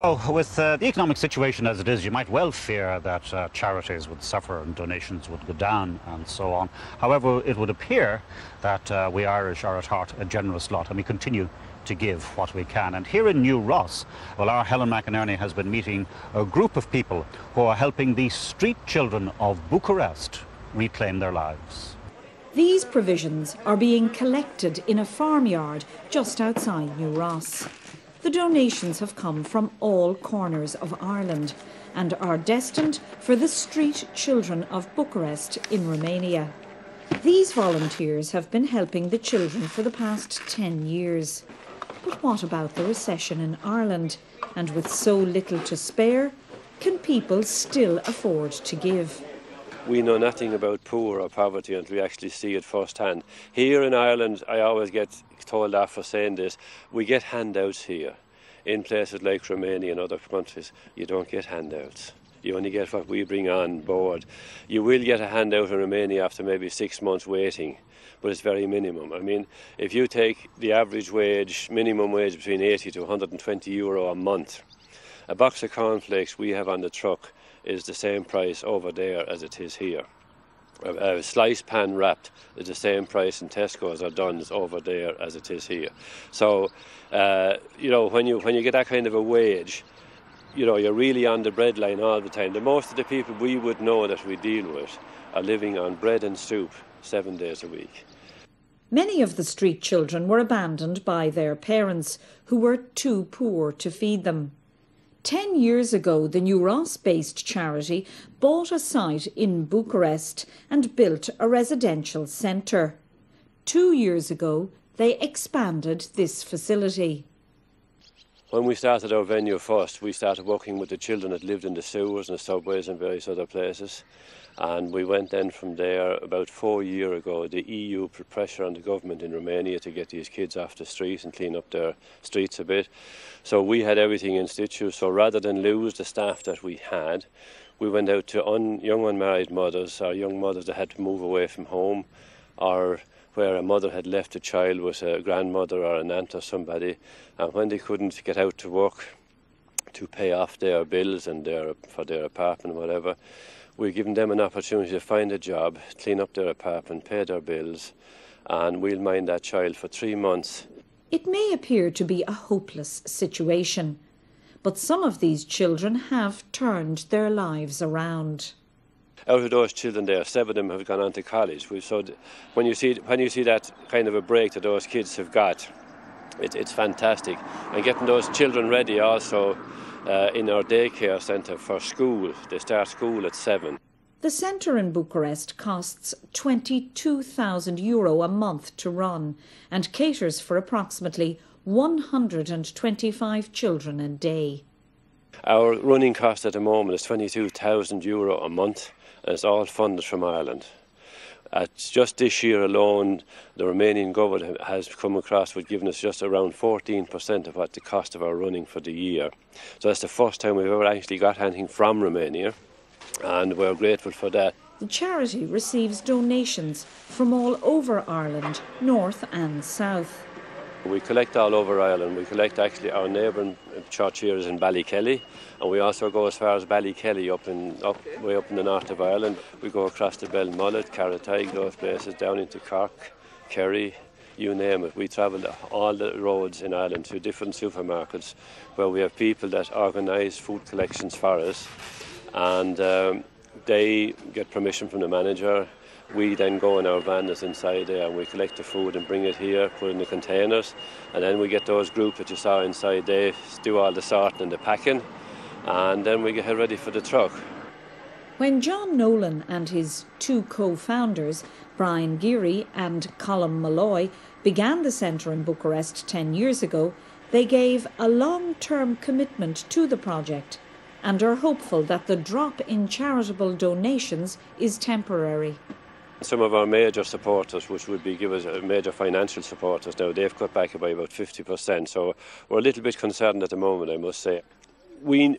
Oh, with the economic situation as it is, you might well fear that charities would suffer and donations would go down and so on. However, it would appear that we Irish are at heart a generous lot and we continue to give what we can. And here in New Ross, well, our Helen McInerney has been meeting a group of people who are helping the street children of Bucharest reclaim their lives. These provisions are being collected in a farmyard just outside New Ross. The donations have come from all corners of Ireland and are destined for the Street Children of Bucharest in Romania. These volunteers have been helping the children for the past 10 years. But what about the recession in Ireland? And with so little to spare, can people still afford to give? We know nothing about poor or poverty until we actually see it firsthand. Here in Ireland, I always get told off for saying this, we get handouts here. In places like Romania and other countries, you don't get handouts. You only get what we bring on board. You will get a handout in Romania after maybe 6 months waiting, but it's very minimum. I mean, if you take the average wage, minimum wage between 80 to 120 euro a month, a box of cornflakes we have on the truck is the same price over there as it is here. A sliced pan wrapped is the same price in Tesco's or Dunnes over there as it is here. So, when you get that kind of a wage, you're really on the breadline all the time. The most of the people we would know that we deal with are living on bread and soup 7 days a week. Many of the street children were abandoned by their parents, who were too poor to feed them. 10 years ago, the New Ross-based charity bought a site in Bucharest and built a residential centre. 2 years ago, they expanded this facility. When we started our venue first, we started working with the children that lived in the sewers and the subways and various other places. And we went then from there about 4 years ago. The EU put pressure on the government in Romania to get these kids off the street and clean up their streets a bit. So we had everything in situ. So rather than lose the staff that we had, we went out to young unmarried mothers or young mothers that had to move away from home, or where a mother had left a child with a grandmother or an aunt or somebody, and when they couldn't get out to work to pay off their bills and for their apartment or whatever, we've given them an opportunity to find a job, clean up their apartment, pay their bills, and we'll mind that child for 3 months. It may appear to be a hopeless situation, but some of these children have turned their lives around. Out of those children there, 7 of them have gone on to college. So when you see that kind of a break that those kids have got, it's fantastic. And getting those children ready also in our daycare centre for school. They start school at 7. The centre in Bucharest costs €22,000 a month to run and caters for approximately 125 children a day. Our running cost at the moment is €22,000 a month, and it's all funded from Ireland. Just this year alone, the Romanian government has come across with giving us just around 14% of what the cost of our running for the year. So that's the first time we've ever actually got anything from Romania, and we're grateful for that. The charity receives donations from all over Ireland, north and south. We collect all over Ireland. We collect actually our neighbouring church here is in Ballykelly, and we also go as far as Ballykelly way up in the north of Ireland. We go across the Belmullet, Carrotag, those places, down into Cork, Kerry, you name it. We travel all the roads in Ireland to different supermarkets where we have people that organise food collections for us, and they get permission from the manager. We then go in our van that's inside there and we collect the food and bring it here, put it in the containers, and then we get those groups that you saw inside, they do all the sorting and the packing, and then we get ready for the truck. When John Nolan and his 2 co-founders, Brian Geary and Colm Malloy, began the centre in Bucharest 10 years ago, they gave a long-term commitment to the project and are hopeful that the drop in charitable donations is temporary. Some of our major supporters, which would be give us major financial supporters now, they've cut back by about 50%. So we're a little bit concerned at the moment, I must say. We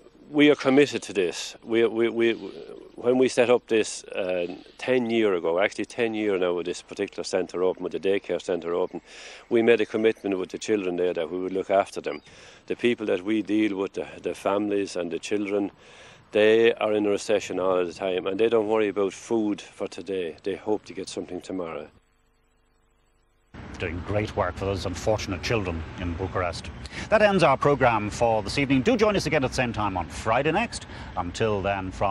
are committed to this. We When we set up this 10 years ago, actually 10 years now with this particular centre open, with the daycare centre open, we made a commitment with the children there that we would look after them. The people that we deal with, the families and the children, they are in a recession all the time and they don't worry about food for today. They hope to get something tomorrow. Doing great work for those unfortunate children in Bucharest. That ends our programme for this evening. Do join us again at the same time on Friday next. Until then, from